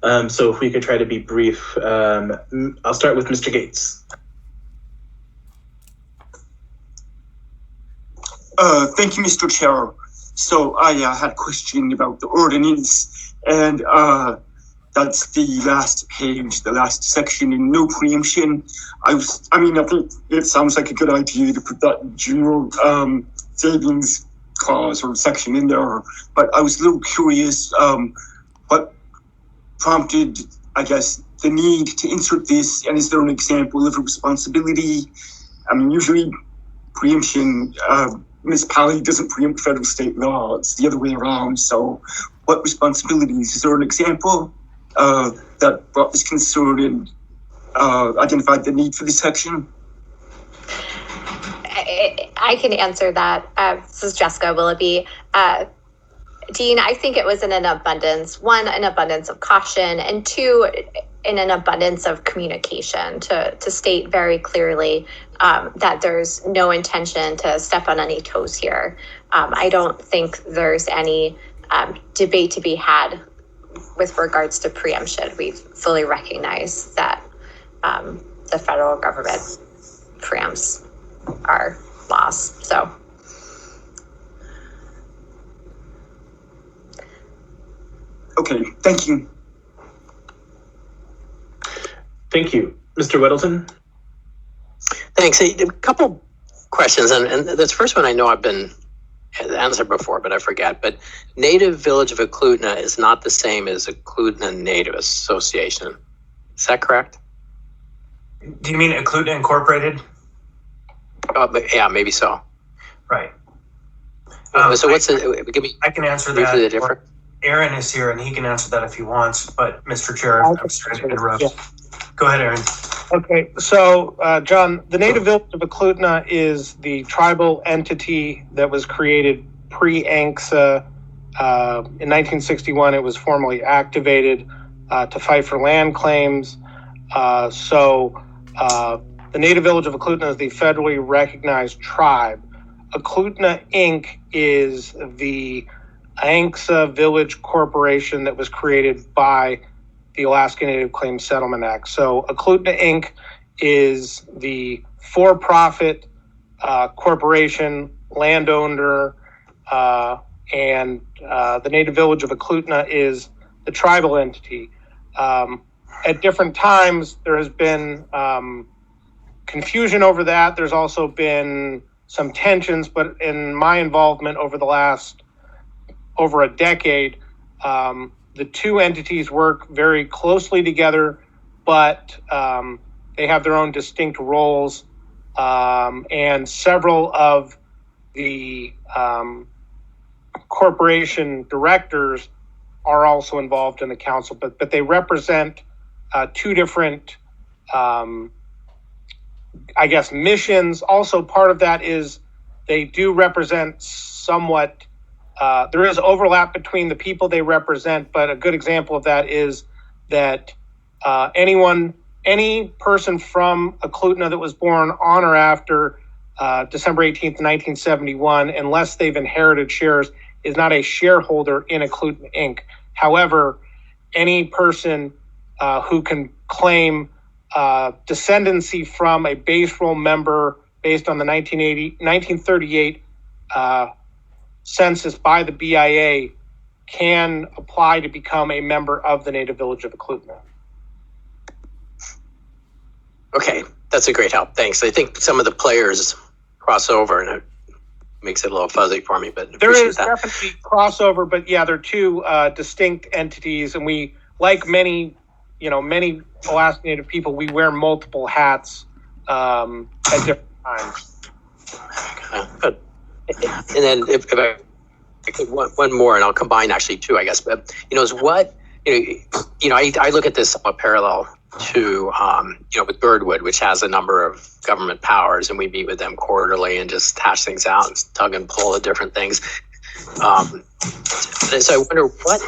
So if we could try to be brief, I'll start with Mr. Gates. Thank you, Mr. Chair. So I had a question about the ordinance, and that's the last page, the last section in no preemption. I think it sounds like a good idea to put that general savings clause or section in there, but I was a little curious what prompted, I guess, the need to insert this, and is there an example of a responsibility? I mean, usually preemption, municipality doesn't preempt federal state law, it's the other way around. So what responsibilities? Is there an example that brought this concern and identified the need for this section? I can answer that. This is Jessica Willoughby. Dean, I think it was in an abundance of caution, and two, in an abundance of communication to state very clearly that there's no intention to step on any toes here. I don't think there's any debate to be had with regards to preemption. We fully recognize that the federal government preempts our laws. So. Okay, thank you. Thank you. Mr. Weddleton? Thanks. A couple questions, and the first one I know I've been answered before, but I forget. But Native Village of Eklutna is not the same as Eklutna Native Association. Is that correct? Do you mean Eklutna Incorporated? Yeah, maybe so. Right. So what's give me? I can answer that. The difference. Aaron is here, and he can answer that if he wants. But Mr. Chair, I'm sorry to interrupt. Yeah. Go ahead, Aaron. Okay, so John, the Native Village of Eklutna is the tribal entity that was created pre-ANCSA. In 1961, it was formally activated to fight for land claims. So the Native Village of Eklutna is the federally recognized tribe. Eklutna Inc. is the ANCSA Village Corporation that was created by the Alaska Native Claims Settlement Act. So Eklutna Inc. is the for-profit corporation, landowner, and the Native Village of Eklutna is the tribal entity. At different times, there has been confusion over that. There's also been some tensions, but in my involvement over a decade, the two entities work very closely together, but they have their own distinct roles, and several of the corporation directors are also involved in the council, but they represent two different, missions. Also, part of that is they do represent somewhat. There is overlap between the people they represent, but a good example of that is that any person from Eklutna that was born on or after December 18th, 1971, unless they've inherited shares, is not a shareholder in Eklutna Inc. However, any person who can claim descendancy from a base roll member based on the 1938 census by the BIA can apply to become a member of the Native Village of Eklutna. Okay, that's a great help. Thanks. I think some of the players cross over, and it makes it a little fuzzy for me. But there is definitely crossover, but yeah, they're two distinct entities, and we, like many Alaska Native people, we wear multiple hats at different times. Good. And then if I could one more, and I'll combine actually two, I guess. But is what I look at this somewhat parallel to with Birdwood, which has a number of government powers, and we meet with them quarterly and just hash things out and tug and pull at different things. So I wonder what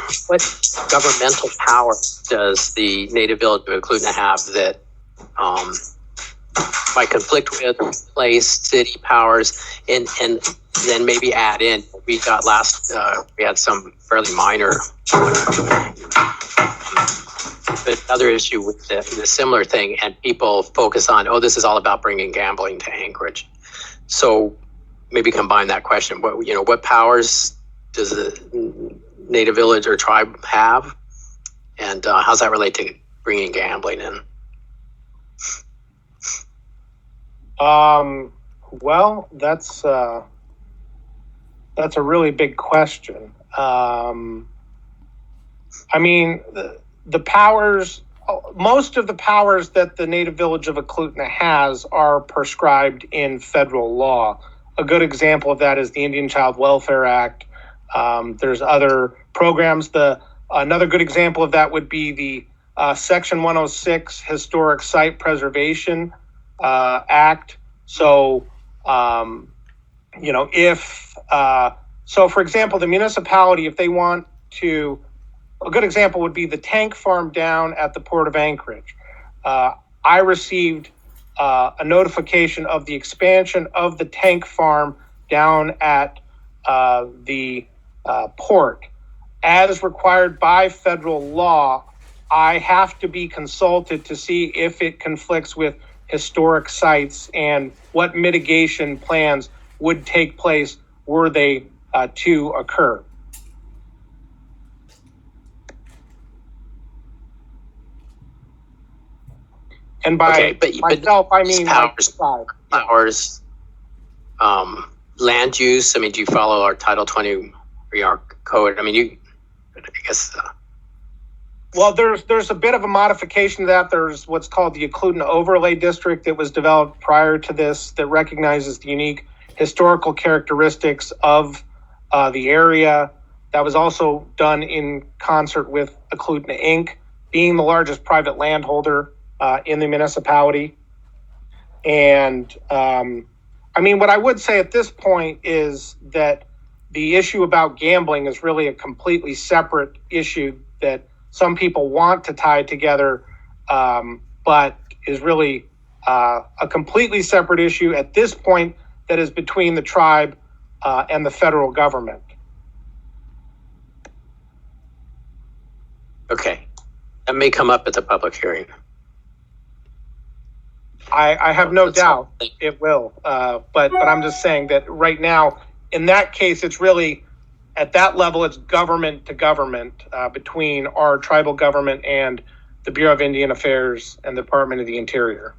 governmental power does the Native Village of Eklutna have that might conflict with place, city powers, and then maybe add in. We had some fairly minor other issue with the similar thing, and people focus on, oh, this is all about bringing gambling to Anchorage. So maybe combine that question. What powers does the native village or tribe have, and how's that relate to bringing gambling in? Well, that's a really big question. I mean, the powers, most of the powers that the native village of Eklutna has are prescribed in federal law. A good example of that is the Indian Child Welfare Act. There's other programs. Another good example of that would be the Section 106 Historic Site Preservation Act. So, for example, the municipality, if they want to, a good example would be the tank farm down at the Port of Anchorage. I received a notification of the expansion of the tank farm down at the port. As required by federal law, I have to be consulted to see if it conflicts with historic sites and what mitigation plans would take place were they to occur. And by myself, I mean powers, land use. I mean, do you follow our Title 20 our code? I mean, I guess. Well, there's a bit of a modification to that. There's what's called the Eklutna Overlay District that was developed prior to this that recognizes the unique historical characteristics of the area. That was also done in concert with Eklutna Inc., being the largest private landholder in the municipality. And what I would say at this point is that the issue about gambling is really a completely separate issue that some people want to tie together, but is really a completely separate issue at this point that is between the tribe and the federal government. Okay. That may come up at the public hearing. I have no doubt it will, but I'm just saying that right now, in that case, it's really, at that level, it's government to government between our tribal government and the Bureau of Indian Affairs and the Department of the Interior.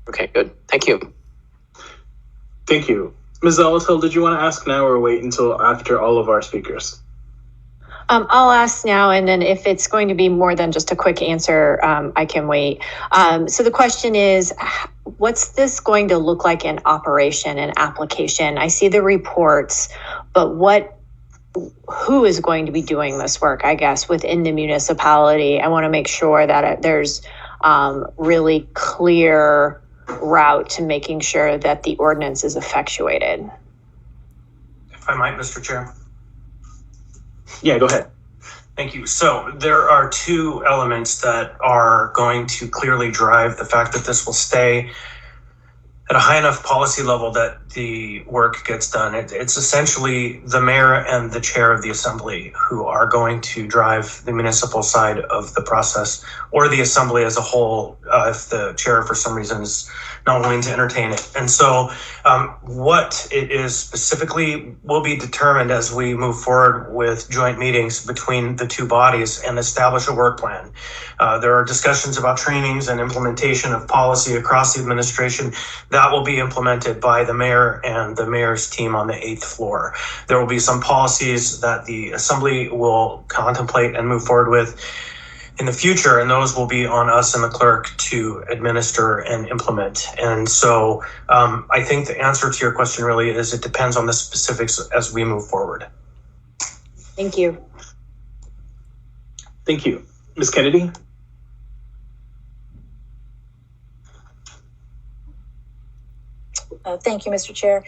Okay, good. Thank you. Thank you. Ms. Zalatil, did you want to ask now or wait until after all of our speakers? I'll ask now, and then if it's going to be more than just a quick answer, I can wait. So the question is, what's this going to look like in operation and application? I see the reports, but who is going to be doing this work, I guess, within the municipality? I want to make sure that there's really clear route to making sure that the ordinance is effectuated. If I might, Mr. Chair. Yeah, go ahead. Thank you. So there are two elements that are going to clearly drive the fact that this will stay at a high enough policy level that the work gets done. It's essentially the mayor and the chair of the assembly who are going to drive the municipal side of the process, or the assembly as a whole, if the chair for some reason is not willing to entertain it. And so what it is specifically will be determined as we move forward with joint meetings between the two bodies and establish a work plan. There are discussions about trainings and implementation of policy across the administration that will be implemented by the mayor and the mayor's team on the 8th floor. There will be some policies that the assembly will contemplate and move forward with in the future, and those will be on us and the clerk to administer and implement. And so I think the answer to your question really is it depends on the specifics as we move forward. Thank you. Thank you. Ms. Kennedy? Thank you, Mr. Chair.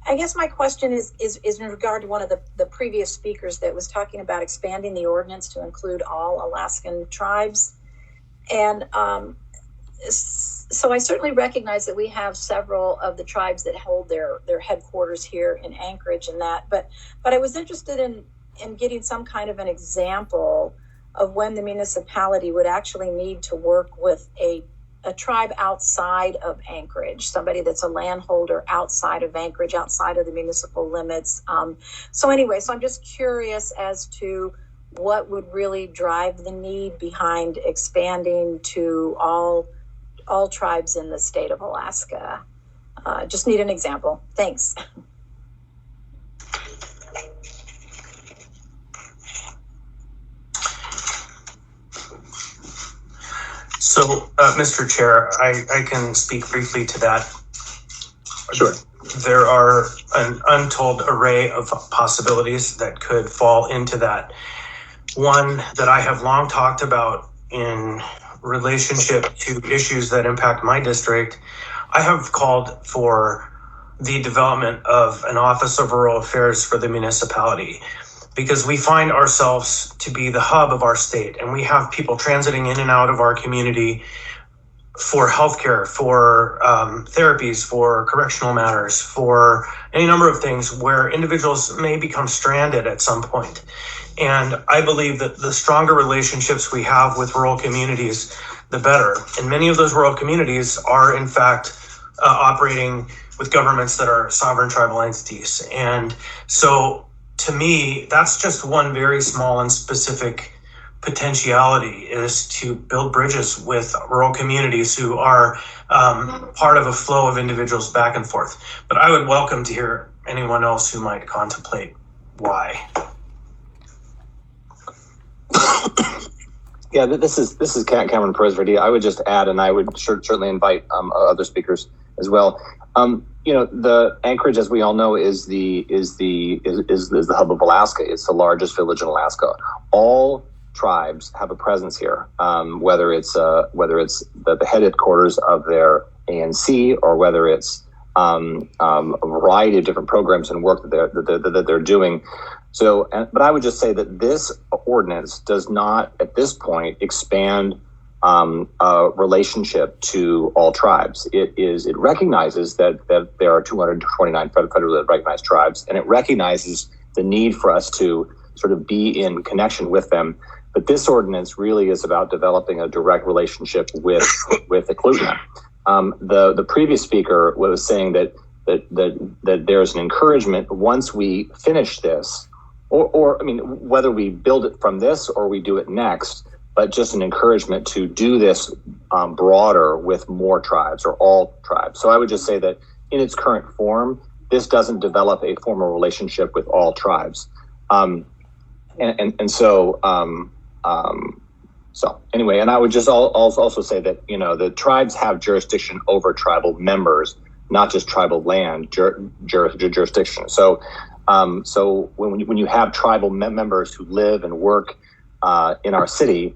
I guess my question is in regard to one of the previous speakers that was talking about expanding the ordinance to include all Alaskan tribes. And so I certainly recognize that we have several of the tribes that hold their headquarters here in Anchorage and that, but I was interested in getting some kind of an example of when the municipality would actually need to work with a tribe outside of Anchorage, somebody that's a landholder outside of Anchorage, outside of the municipal limits. So I'm just curious as to what would really drive the need behind expanding to all tribes in the state of Alaska. Just need an example. Thanks. So, Mr. Chair, I can speak briefly to that. Sure. There are an untold array of possibilities that could fall into that. One that I have long talked about in relationship to issues that impact my district, I have called for the development of an Office of Rural Affairs for the municipality, because we find ourselves to be the hub of our state, and we have people transiting in and out of our community for healthcare, for therapies, for correctional matters, for any number of things where individuals may become stranded at some point. And I believe that the stronger relationships we have with rural communities, the better. And many of those rural communities are, in fact, operating with governments that are sovereign tribal entities. And so, to me, that's just one very small and specific potentiality, is to build bridges with rural communities who are part of a flow of individuals back and forth. But I would welcome to hear anyone else who might contemplate why. Yeah, this is Cameron Perez Verdi. I would just add, and I would certainly invite other speakers as well. The Anchorage, as we all know, is the hub of Alaska. It's the largest village in Alaska. All tribes have a presence here, whether it's the headquarters of their ANC, or whether it's a variety of different programs and work that they're doing. So, but I would just say that this ordinance does not, at this point, expand a relationship to all tribes. It recognizes that there are 229 federally recognized tribes, and it recognizes the need for us to sort of be in connection with them. But this ordinance really is about developing a direct relationship with Eklutna. The previous speaker was saying that there's an encouragement once we finish this, or whether we build it from this or we do it next, but just an encouragement to do this broader with more tribes or all tribes. So I would just say that in its current form, this doesn't develop a formal relationship with all tribes. So anyway, and I would just also say that, the tribes have jurisdiction over tribal members, not just tribal land jurisdiction. So when you have tribal members who live and work in our city,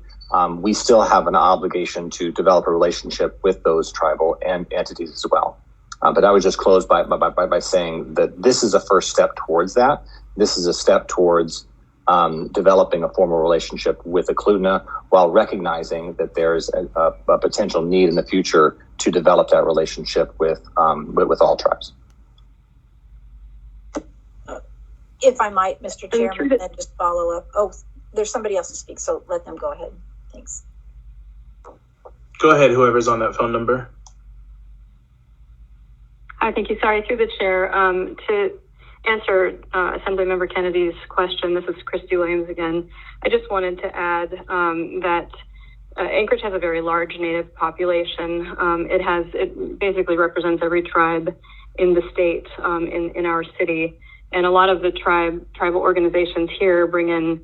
we still have an obligation to develop a relationship with those tribal and entities as well. But I would just close by saying that this is a first step towards that. This is a step towards developing a formal relationship with Eklutna, while recognizing that there's a potential need in the future to develop that relationship with all tribes. If I might, Mr. Chairman, then just follow up. Oh, there's somebody else to speak, so let them go ahead. Thanks. Go ahead, whoever's on that phone number. Hi, thank you. Sorry, through the chair. To answer Assemblymember Kennedy's question, this is Christy Williams again. I just wanted to add that Anchorage has a very large Native population. It basically represents every tribe in the state, in our city. And a lot of the tribal organizations here bring in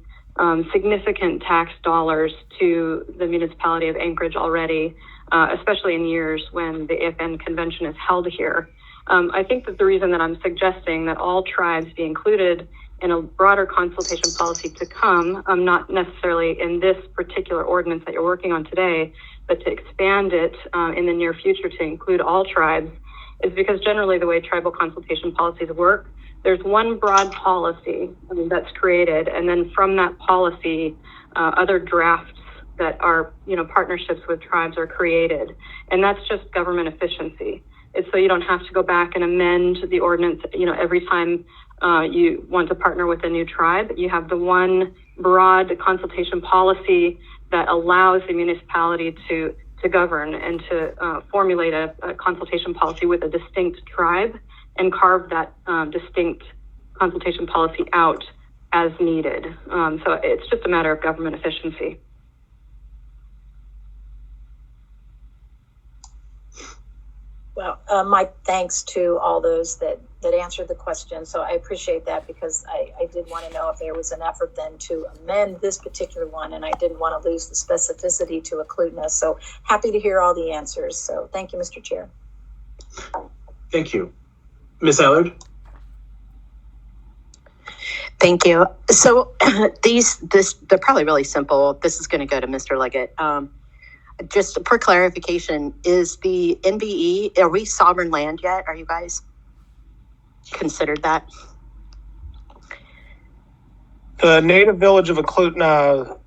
significant tax dollars to the municipality of Anchorage already, especially in years when the AFN convention is held here. I think that the reason that I'm suggesting that all tribes be included in a broader consultation policy to come, not necessarily in this particular ordinance that you're working on today, but to expand it in the near future to include all tribes, is because generally the way tribal consultation policies work, there's one broad policy that's created, and then from that policy, other drafts that are, partnerships with tribes are created. And that's just government efficiency. It's so you don't have to go back and amend the ordinance, every time you want to partner with a new tribe. You have the one broad consultation policy that allows the municipality to govern and to formulate a consultation policy with a distinct tribe and carve that distinct consultation policy out as needed. So it's just a matter of government efficiency. Well, my thanks to all those that answered the question. So I appreciate that, because I did want to know if there was an effort then to amend this particular one, and I didn't want to lose the specificity to Eklutna. So happy to hear all the answers. So thank you, Mr. Chair. Thank you. Ms. Allard? Thank you. So they're probably really simple. This is going to go to Mr. Leggett. Just for clarification, is the NBE, are we sovereign land yet? Are you guys considered that? The native village of Eklutna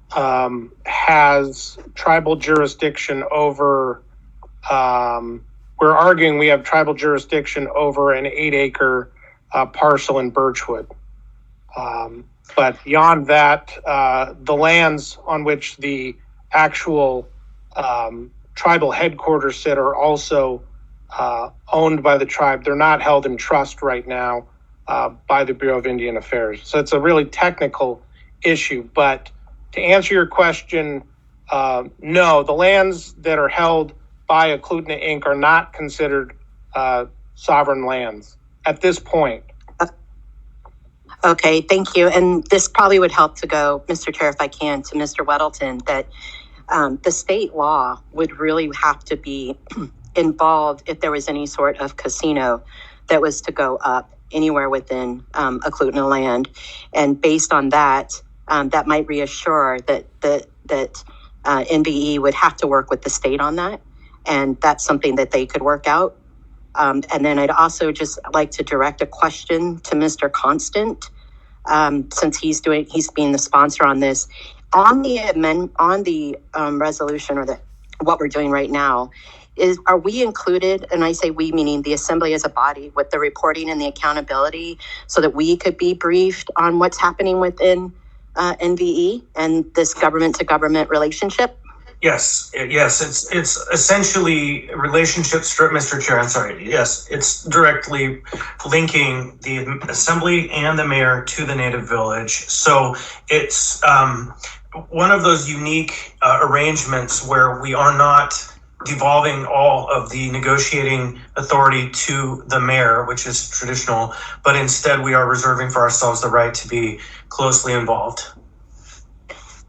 has tribal jurisdiction over, we're arguing we have tribal jurisdiction over an 8-acre parcel in Birchwood. But beyond that, the lands on which the actual tribal headquarters sit are also owned by the tribe. They're not held in trust right now by the Bureau of Indian Affairs. So it's a really technical issue. But to answer your question, no, the lands that are held by Eklutna Inc. are not considered sovereign lands at this point. Okay, thank you. And this probably would help to go, Mr. Chair, if I can, to Mr. Weddleton, that the state law would really have to be involved if there was any sort of casino that was to go up anywhere within Eklutna land. And based on that, that might reassure that NBE would have to work with the state on that. And that's something that they could work out. And then I'd also just like to direct a question to Mr. Constant, since he's being the sponsor on this. On the resolution, or what we're doing right now, are we included, and I say we meaning the Assembly as a body, with the reporting and the accountability, so that we could be briefed on what's happening within NVE and this government to government relationship? Yes, it's essentially relationships, Mr. Chair, I'm sorry. Yes, it's directly linking the Assembly and the mayor to the native village. So it's one of those unique arrangements where we are not devolving all of the negotiating authority to the mayor, which is traditional, but instead we are reserving for ourselves the right to be closely involved.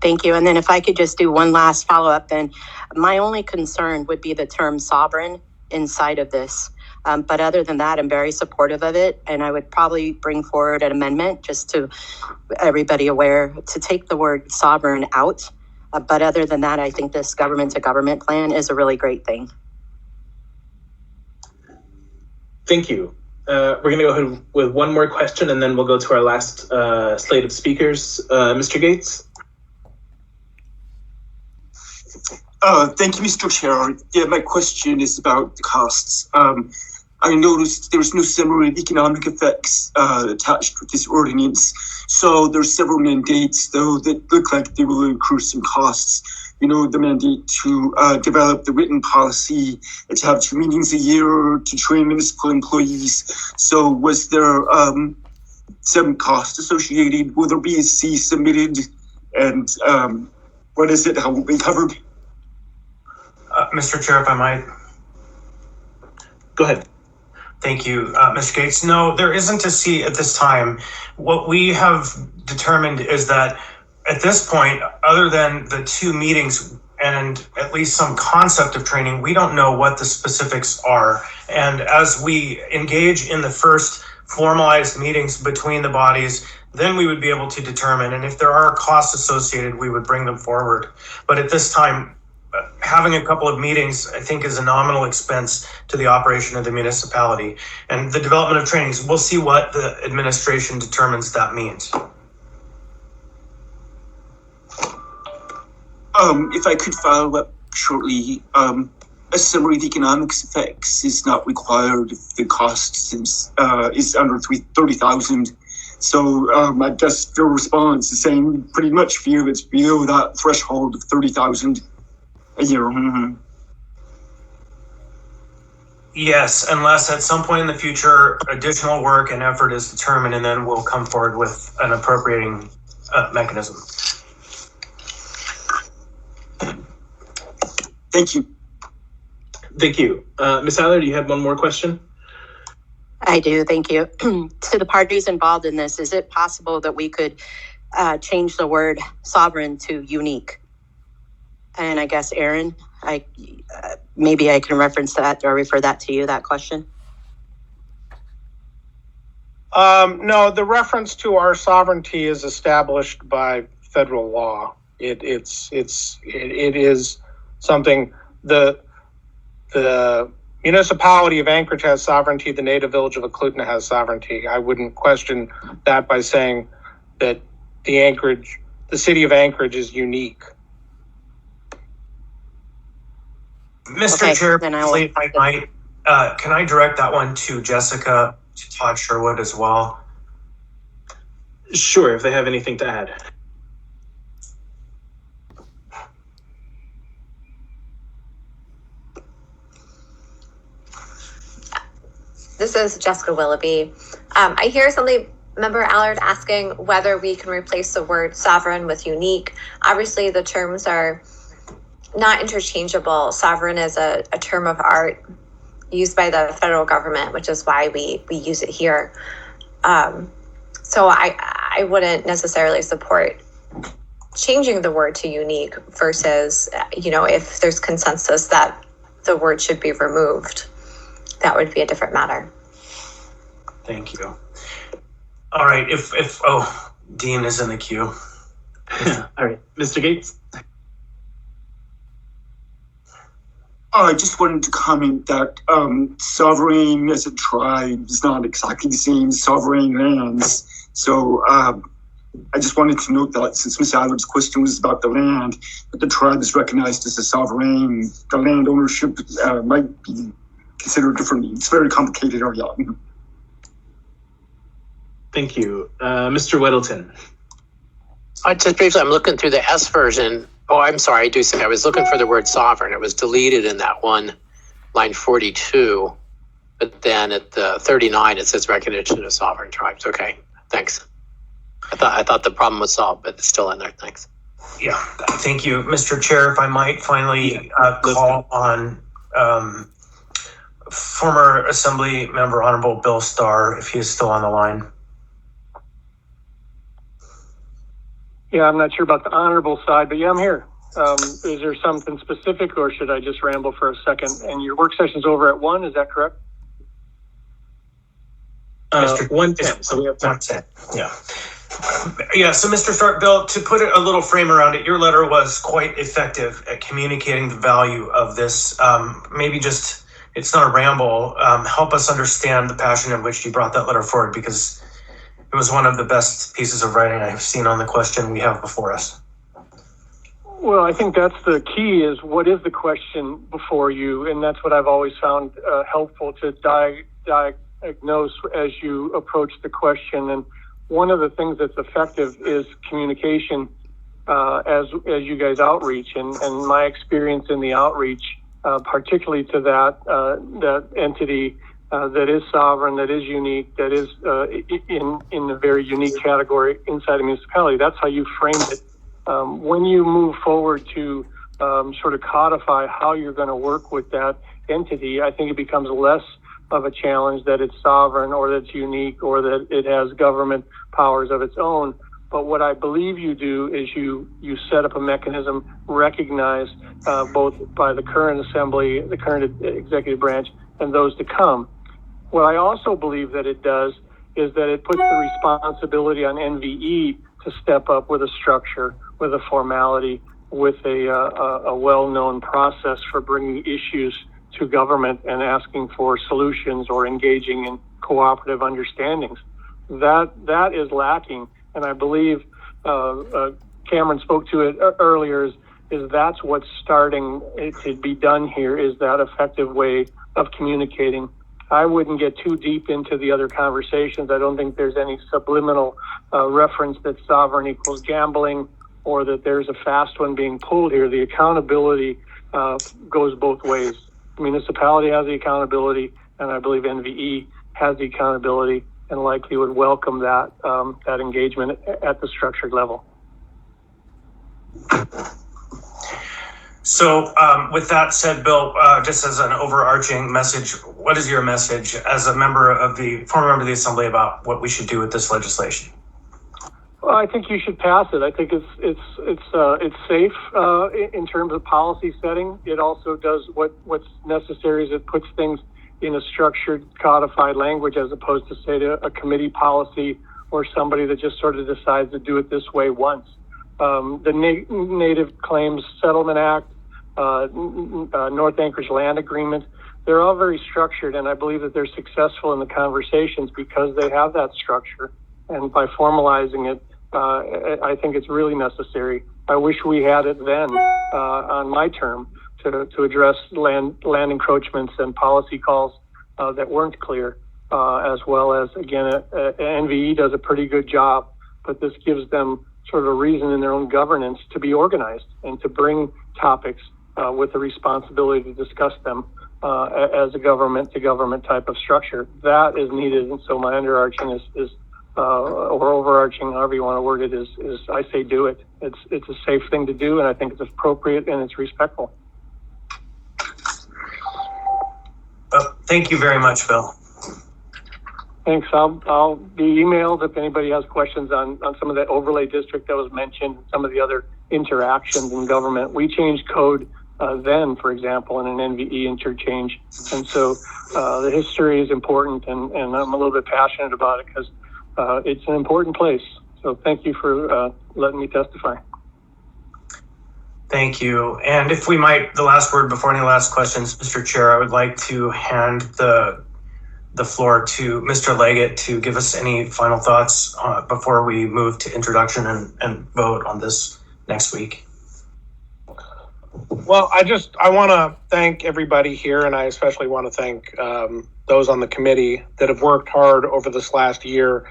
Thank you. And then if I could just do one last follow-up, then my only concern would be the term sovereign inside of this. But other than that, I'm very supportive of it. And I would probably bring forward an amendment just to everybody aware to take the word sovereign out. But other than that, I think this government to government plan is a really great thing. Thank you. We're going to go ahead with one more question, and then we'll go to our last slate of speakers. Mr. Gates? Thank you, Mr. Chair. Yeah, my question is about the costs. I noticed there was no summary of economic effects attached with this ordinance. So there's several mandates, though, that look like they will incur some costs. You know, the mandate to develop the written policy, to have 2 meetings a year, to train municipal employees. So was there some cost associated? Will there be a C submitted? And what is it? How will it be covered? Mr. Chair, if I might. Go ahead. Thank you, Mr. Gates. No, there isn't a C at this time. What we have determined is that at this point, other than the 2 meetings and at least some concept of training, we don't know what the specifics are. And as we engage in the first formalized meetings between the bodies, then we would be able to determine. And if there are costs associated, we would bring them forward. But at this time, having a couple of meetings, I think, is a nominal expense to the operation of the municipality. And the development of trainings, we'll see what the administration determines that means. If I could follow up shortly, a summary of economics effects is not required if the cost is under $30,000. So I guess their response is saying we pretty much feel it's below that threshold of 30,000 a year. Mm-hmm. Yes, unless at some point in the future additional work and effort is determined, and then we'll come forward with an appropriating mechanism. Thank you. Thank you. Ms. Aller, do you have one more question? I do, thank you. To the parties involved in this, is it possible that we could change the word sovereign to unique? And I guess, Aaron, maybe I can reference that or refer that to you, that question. No, the reference to our sovereignty is established by federal law. It is something the municipality of Anchorage has sovereignty. The native village of Eklutna has sovereignty. I wouldn't question that by saying that the city of Anchorage is unique. Mr. Chair, can I direct that one to Jessica, to Todd Sherwood as well? Sure, if they have anything to add. This is Jessica Willoughby. I hear something, Member Allard asking whether we can replace the word sovereign with unique. Obviously, the terms are not interchangeable. Sovereign is a term of art used by the federal government, which is why we use it here. So I wouldn't necessarily support changing the word to unique versus, if there's consensus that the word should be removed, that would be a different matter. Thank you. All right, Dean is in the queue. All right, Mr. Gates. I just wanted to comment that sovereign as a tribe is not exactly the same as sovereign lands. So I just wanted to note that since Ms. Allard's question was about the land, that the tribe is recognized as a sovereign, the land ownership might be considered differently. It's very complicated area. Thank you. Mr. Weddleton. Just briefly, I'm looking through the S version. Oh, I'm sorry, I do say I was looking for the word sovereign. It was deleted in that one, line 42. But then at the 39, it says recognition of sovereign tribes. Okay, thanks. I thought the problem was solved, but it's still in there. Thanks. Yeah, thank you, Mr. Chair. If I might finally call on former Assembly Member Honorable Bill Starr, if he is still on the line. Yeah, I'm not sure about the honorable side, but yeah, I'm here. Is there something specific, or should I just ramble for a second? And your work session's over at 1, is that correct? 1:10, so we have time. 1:10, yeah. Yeah, so Mr. Stark, Bill, to put a little frame around it, your letter was quite effective at communicating the value of this. Maybe just, it's not a ramble, help us understand the passion in which you brought that letter forward, because it was one of the best pieces of writing I have seen on the question we have before us. Well, I think that's the key, is what is the question before you? And that's what I've always found helpful to diagnose as you approach the question. And one of the things that's effective is communication as you guys outreach. And my experience in the outreach, particularly to that entity that is sovereign, that is unique, that is in a very unique category inside a municipality, that's how you framed it. When you move forward to sort of codify how you're going to work with that entity, I think it becomes less of a challenge that it's sovereign or that it's unique or that it has government powers of its own. But what I believe you do is you set up a mechanism recognized both by the current assembly, the current executive branch, and those to come. What I also believe that it does is that it puts the responsibility on NVE to step up with a structure, with a formality, with a well-known process for bringing issues to government and asking for solutions or engaging in cooperative understandings. That is lacking, and I believe Cameron spoke to it earlier, is that's what's starting to be done here, is that effective way of communicating. I wouldn't get too deep into the other conversations. I don't think there's any subliminal reference that sovereign equals gambling or that there's a fast one being pulled here. The accountability goes both ways. The municipality has the accountability, and I believe NVE has the accountability and likely would welcome that that engagement at the structured level. So with that said, Bill, just as an overarching message, what is your message as a former member of the Assembly about what we should do with this legislation? Well, I think you should pass it. I think it's safe in terms of policy setting. It also does what's necessary is it puts things in a structured, codified language as opposed to, say, to a committee policy or somebody that just sort of decides to do it this way once. The Native Claims Settlement Act, North Anchorage Land Agreement, they're all very structured, and I believe that they're successful in the conversations because they have that structure. And by formalizing it, I think it's really necessary. I wish we had it then on my term to address land encroachments and policy calls that weren't clear, as well as, again, NVE does a pretty good job, but this gives them sort of a reason in their own governance to be organized and to bring topics with the responsibility to discuss them as a government-to-government type of structure. That is needed, and so my underarching is or overarching, however you want to word it, is I say do it. It's a safe thing to do, and I think it's appropriate and it's respectful. Thank you very much, Bill. Thanks. I'll be emailed if anybody has questions on some of that overlay district that was mentioned, some of the other interactions in government. We changed code then, for example, in an NVE interchange. And so the history is important, and I'm a little bit passionate about it because it's an important place. So thank you for letting me testify. Thank you. And if we might, the last word before any last questions, Mr. Chair, I would like to hand the floor to Mr. Leggett to give us any final thoughts before we move to introduction and vote on this next week. Well, I want to thank everybody here, and I especially want to thank those on the committee that have worked hard over this last year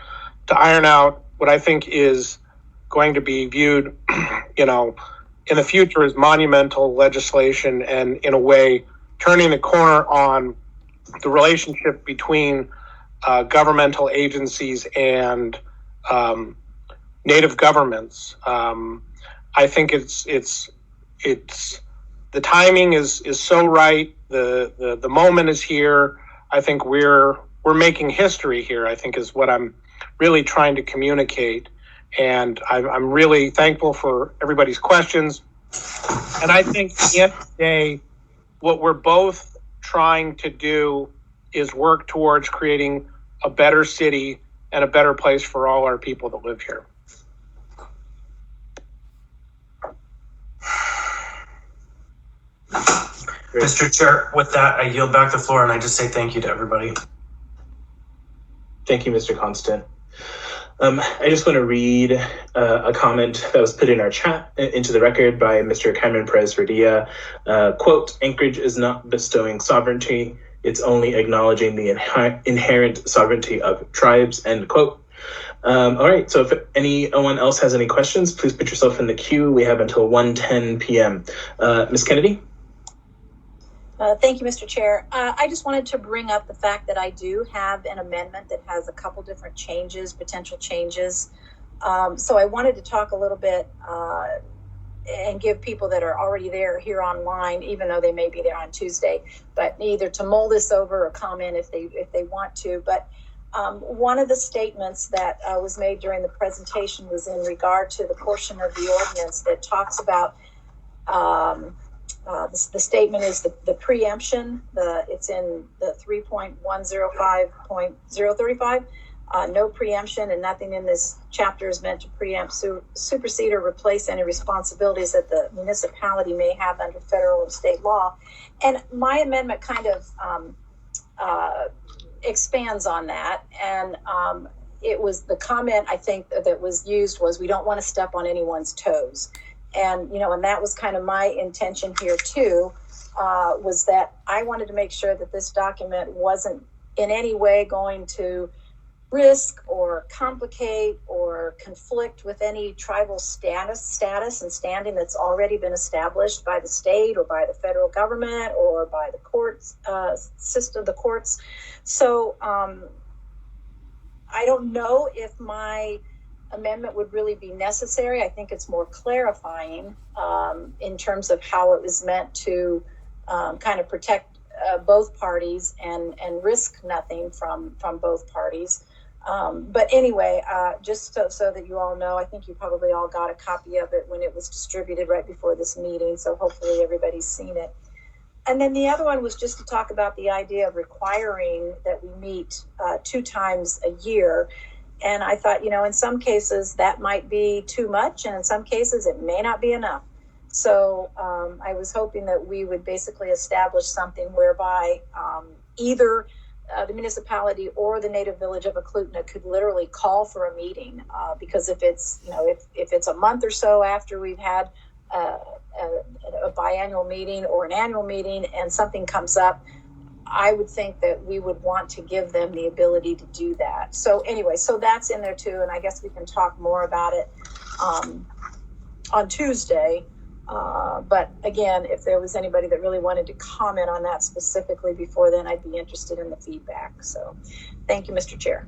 to iron out what I think is going to be viewed, in the future as monumental legislation, and in a way turning the corner on the relationship between governmental agencies and native governments. I think it's the timing is so right. The moment is here. I think we're making history here, I think, is what I'm really trying to communicate. And I'm really thankful for everybody's questions. And I think at the end of the day, what we're both trying to do is work towards creating a better city and a better place for all our people that live here. Mr. Chair, with that, I yield back the floor and I just say thank you to everybody. Thank you, Mr. Constant. I just want to read a comment that was put in our chat into the record by Mr. Cameron Perez-Verdia. Quote, Anchorage is not bestowing sovereignty. It's only acknowledging the inherent sovereignty of tribes, end quote. All right, so if anyone else has any questions, please put yourself in the queue. We have until 1:10 p.m. Ms. Kennedy? Thank you, Mr. Chair. I just wanted to bring up the fact that I do have an amendment that has a couple different potential changes. So I wanted to talk a little bit and give people that are already here online, even though they may be there on Tuesday, but either to mull this over or comment if they want to. But one of the statements that was made during the presentation was in regard to the portion of the ordinance that talks about the statement is the preemption. It's in the 3.105.035. No preemption, and nothing in this chapter is meant to preempt, supersede, or replace any responsibilities that the municipality may have under federal and state law. And my amendment kind of expands on that. And it was the comment I think that was used was we don't want to step on anyone's toes. And, and that was kind of my intention here too, was that I wanted to make sure that this document wasn't in any way going to risk or complicate or conflict with any tribal status and standing that's already been established by the state or by the federal government or by the courts system, the courts. So I don't know if my amendment would really be necessary. I think it's more clarifying in terms of how it was meant to kind of protect both parties and risk nothing from both parties. But anyway, just so that you all know, I think you probably all got a copy of it when it was distributed right before this meeting. So hopefully everybody's seen it. And then the other one was just to talk about the idea of requiring that we meet 2 times a year. And I thought, in some cases that might be too much, and in some cases it may not be enough. So I was hoping that we would basically establish something whereby either the municipality or the native village of Eklutna could literally call for a meeting, because if it's if it's a month or so after we've had a biannual meeting or an annual meeting and something comes up, I would think that we would want to give them the ability to do that. So anyway, so that's in there too, and I guess we can talk more about it on Tuesday. But again, if there was anybody that really wanted to comment on that specifically before then, I'd be interested in the feedback. So thank you, Mr. Chair.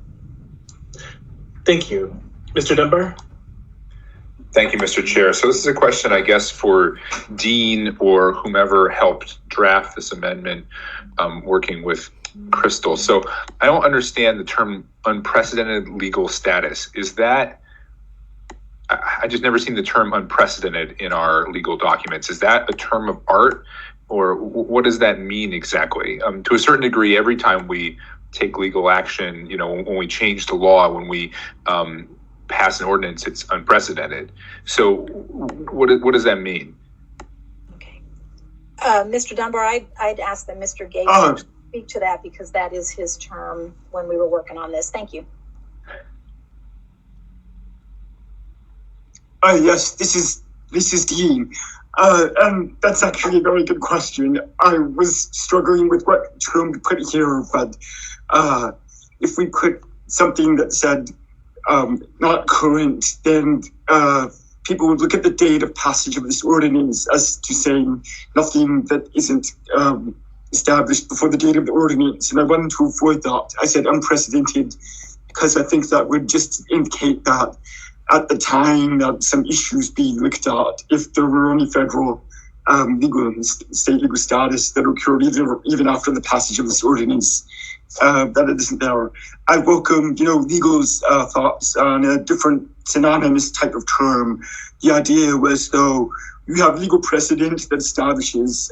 Thank you. Mr. Dunbar? Thank you, Mr. Chair. So this is a question, I guess, for Dean or whomever helped draft this amendment, working with Crystal. So I don't understand the term unprecedented legal status. Is that, I just never seen the term unprecedented in our legal documents. Is that a term of art, or what does that mean exactly? To a certain degree, every time we take legal action, when we change the law, when we pass an ordinance, it's unprecedented. So what does that mean? Okay. Mr. Dunbar, I'd ask that Mr. Gates speak to that, because that is his term when we were working on this. Thank you. Yes, this is Dean. And that's actually a very good question. I was struggling with what term to put here, but if we put something that said not current, then people would look at the date of passage of this ordinance as to saying nothing that isn't established before the date of the ordinance. And I wanted to avoid that. I said unprecedented because I think that would just indicate that at the time that some issues being looked at, if there were any federal legal and state legal status that occurred even after the passage of this ordinance, that it isn't there. I welcome, legal's thoughts on a different synonymous type of term. The idea was, though, you have legal precedent that establishes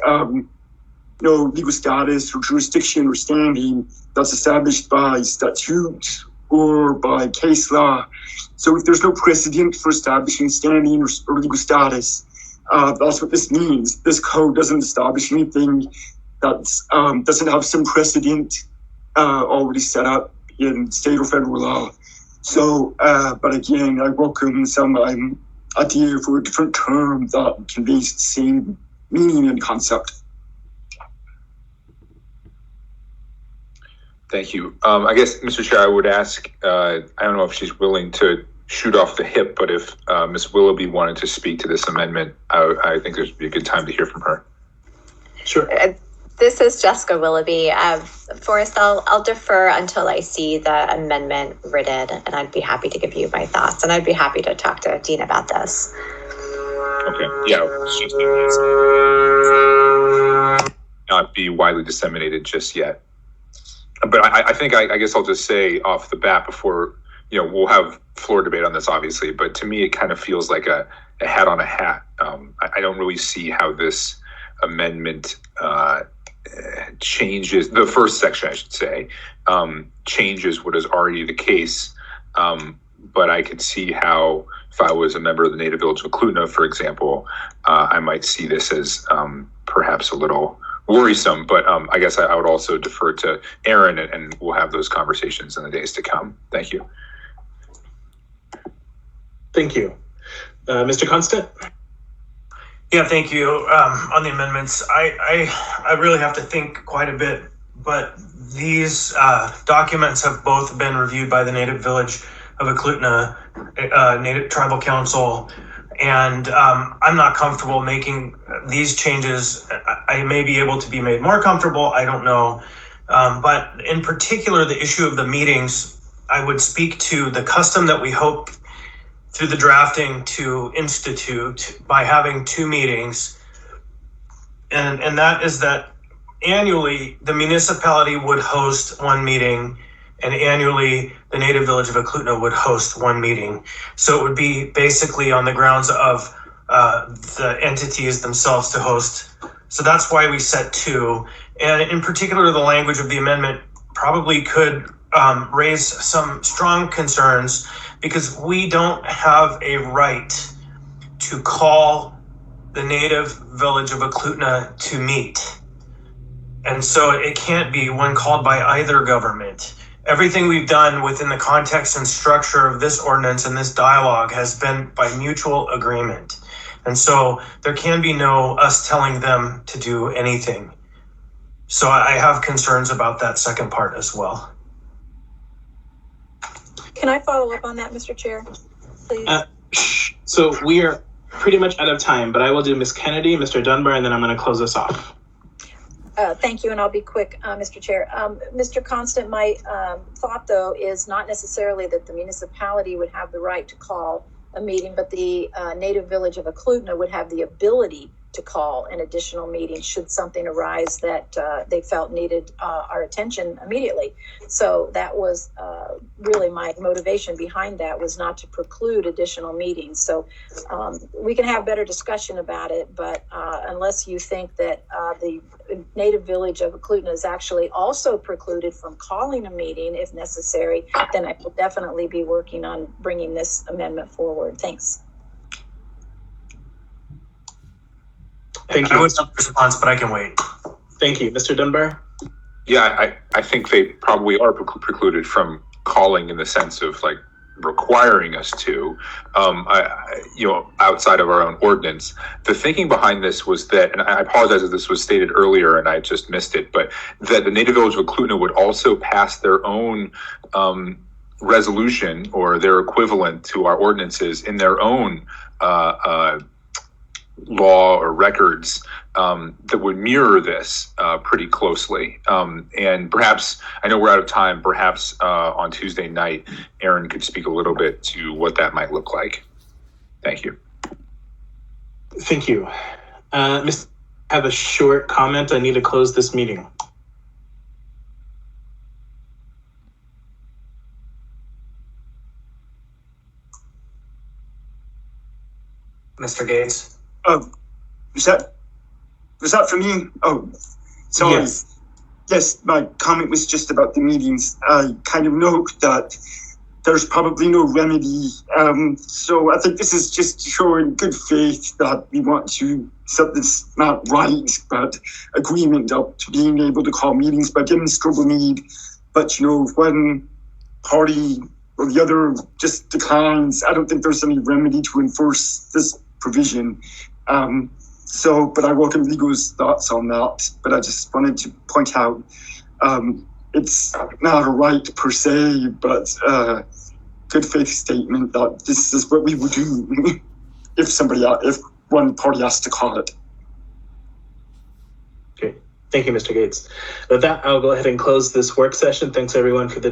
legal status or jurisdiction or standing that's established by statute or by case law. So if there's no precedent for establishing standing or legal status, that's what this means. This code doesn't establish anything that doesn't have some precedent already set up in state or federal law. So, but again, I welcome some idea for a different term that conveys the same meaning and concept. Thank you. I guess, Mr. Chair, I would ask, I don't know if she's willing to shoot off the hip, but if Ms. Willoughby wanted to speak to this amendment, I think there'd be a good time to hear from her. Sure. This is Jessica Willoughby. Forrest, I'll defer until I see the amendment written, and I'd be happy to give you my thoughts, and I'd be happy to talk to Dean about this. Okay. Yeah. It's just not be widely disseminated just yet. But I think I guess I'll just say off the bat before, we'll have floor debate on this, obviously, but to me, it kind of feels like a hat on a hat. I don't really see how this amendment changes, the first section, I should say, changes what is already the case. But I could see how, if I was a member of the Native Village of Eklutna, for example, I might see this as perhaps a little worrisome, but I guess I would also defer to Aaron, and we'll have those conversations in the days to come. Thank you. Thank you. Mr. Constant? Yeah, thank you. On the amendments, I really have to think quite a bit, but these documents have both been reviewed by the Native Village of Eklutna, Native Tribal Council, and I'm not comfortable making these changes. I may be able to be made more comfortable, I don't know. But in particular, the issue of the meetings, I would speak to the custom that we hope through the drafting to institute by having 2 meetings. And that is that annually the municipality would host 1 meeting, and annually the Native Village of Eklutna would host 1 meeting. So it would be basically on the grounds of the entities themselves to host. So that's why we set 2. And in particular, the language of the amendment probably could raise some strong concerns, because we don't have a right to call the Native Village of Eklutna to meet. And so it can't be when called by either government. Everything we've done within the context and structure of this ordinance and this dialogue has been by mutual agreement. And so there can be no us telling them to do anything. So I have concerns about that second part as well. Can I follow up on that, Mr. Chair, please? So we are pretty much out of time, but I will do Ms. Kennedy, Mr. Dunbar, and then I'm going to close us off. Thank you, and I'll be quick, Mr. Chair. Mr. Constant, my thought, though, is not necessarily that the municipality would have the right to call a meeting, but the Native Village of Eklutna would have the ability to call an additional meeting should something arise that they felt needed our attention immediately. So that was really my motivation behind that, was not to preclude additional meetings. So we can have better discussion about it, but unless you think that the Native Village of Eklutna is actually also precluded from calling a meeting if necessary, then I will definitely be working on bringing this amendment forward. Thanks. Thank you. I would have a response, but I can wait. Thank you. Mr. Dunbar? Yeah, I think they probably are precluded from calling in the sense of like requiring us to, outside of our own ordinance. The thinking behind this was that, and I apologize if this was stated earlier and I just missed it, but that the Native Village of Eklutna would also pass their own resolution or their equivalent to our ordinances in their own law or records that would mirror this pretty closely. And perhaps, I know we're out of time, perhaps on Tuesday night, Aaron could speak a little bit to what that might look like. Thank you. Thank you. I have a short comment. I need to close this meeting. Mr. Gates? Oh, was that for me? Oh, sorry. Yes, my comment was just about the meetings. I kind of note that there's probably no remedy. So I think this is just showing good faith that we want to set this, not right, but agreement up to being able to call meetings by demonstrable need. But, one party or the other just declines, I don't think there's any remedy to enforce this provision. But I welcome Lego's thoughts on that. But I just wanted to point out it's not a right per se, but good faith statement that this is what we would do if one party has to call it. Okay, thank you, Mr. Gates. With that, I'll go ahead and close this work session. Thanks everyone for the